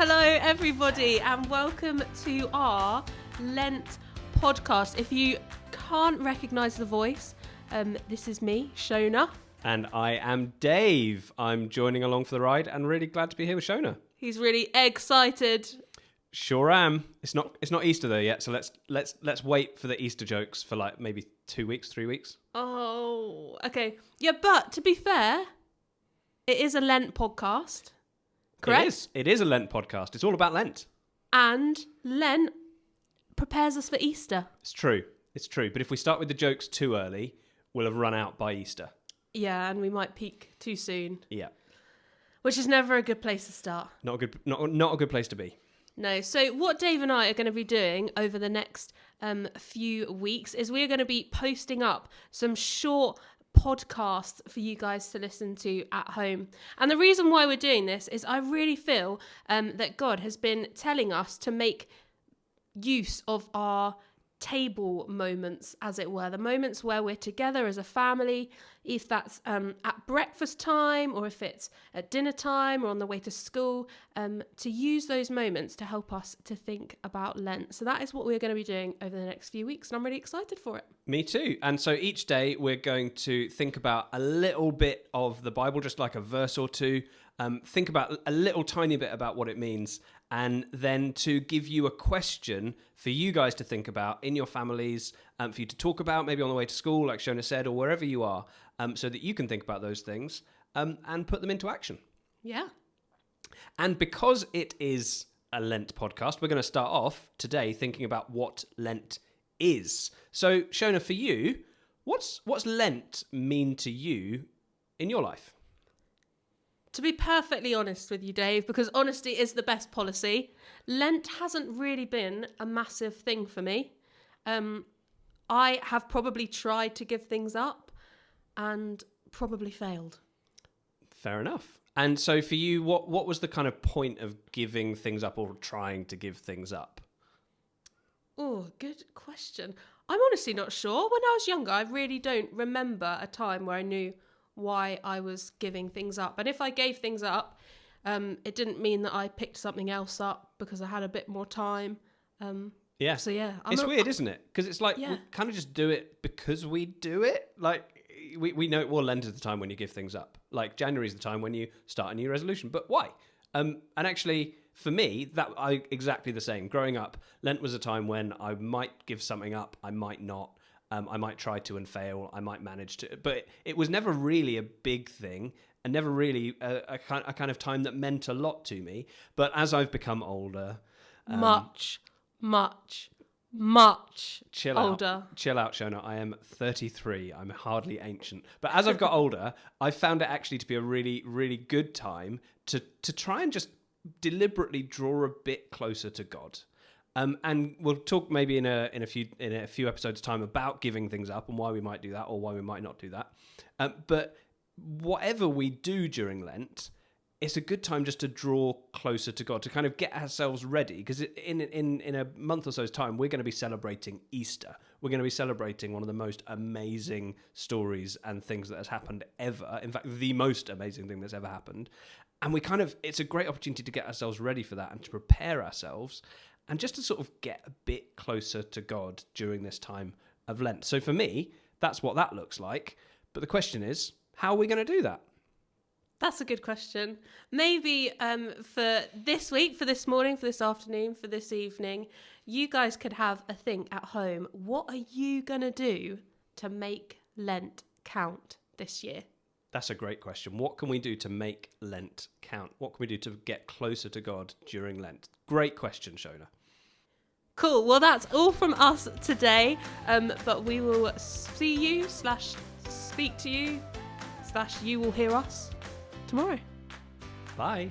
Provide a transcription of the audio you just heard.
Hello, everybody, and welcome to our Lent Podcast. If you can't recognise the voice, this is me, Shona. And I am Dave. I'm joining along for the ride and really glad to be here with Shona. He's really excited. Sure am. It's not Easter though yet, so let's wait for the Easter jokes for like maybe 2 weeks, 3 weeks. Oh, okay. Yeah, but to be fair, it is a Lent podcast. Correct? It is a Lent podcast. It's all about Lent. And Lent prepares us for Easter. It's true. But if we start with the jokes too early, we'll have run out by Easter. Yeah, and we might peak too soon. Yeah. Which is never a good place to start. Not a good place to be. No. So what Dave and I are going to be doing over the next few weeks is we're going to be posting up some short podcasts for you guys to listen to at home. And the reason why we're doing this is I really feel that God has been telling us to make use of our table moments, as it were, the moments where we're together as a family, if that's at breakfast time or if it's at dinner time or on the way to school, to use those moments to help us to think about Lent. So that is what we're going to be doing over the next few weeks, and I'm really excited for it. Me too. And so each day we're going to think about a little bit of the Bible, just like a verse or two, think about a little tiny bit about what it means, and then to give you a question for you guys to think about in your families, for you to talk about maybe on the way to school, like Shona said, or wherever you are, so that you can think about those things and put them into action. Yeah. And because it is a Lent podcast, we're going to start off today thinking about what Lent is. So, Shona, for you, what's Lent mean to you in your life? To be perfectly honest with you, Dave, because honesty is the best policy, Lent hasn't really been a massive thing for me. I have probably tried to give things up and probably failed. Fair enough. And so for you, what was the kind of point of giving things up or trying to give things up? Oh, good question. I'm honestly not sure. When I was younger, I really don't remember a time where I knew why I was giving things up. And if I gave things up, it didn't mean that I picked something else up because I had a bit more time. Yeah. So yeah. It's weird, isn't it? Because it's like, we kind of just do it because we do it. Like, we know, well, Lent is the time when you give things up. Like, January is the time when you start a new resolution. But why? And actually, for me, exactly the same. Growing up, Lent was a time when I might give something up, I might not. I might try to and fail. I might manage to. But it was never really a big thing and never really a kind of time that meant a lot to me. But as I've become older... much older. Chill out, Shona. I am 33. I'm hardly ancient. But as I've got older, I've found it actually to be a really, really good time to try and just deliberately draw a bit closer to God. And we'll talk maybe in a few episodes' time about giving things up and why we might do that or why we might not do that. But whatever we do during Lent, it's a good time just to draw closer to God, to kind of get ourselves ready. Because in a month or so's time, we're going to be celebrating Easter. We're going to be celebrating one of the most amazing stories and things that has happened ever. In fact, the most amazing thing that's ever happened. And it's a great opportunity to get ourselves ready for that and to prepare ourselves. And just to sort of get a bit closer to God during this time of Lent. So for me, that's what that looks like. But the question is, how are we going to do that? That's a good question. Maybe for this week, for this morning, for this afternoon, for this evening, you guys could have a think at home. What are you going to do to make Lent count this year? That's a great question. What can we do to make Lent count? What can we do to get closer to God during Lent? Great question, Shona. Cool. Well, that's all from us today. But we will see you / speak to you / you will hear us tomorrow. Bye.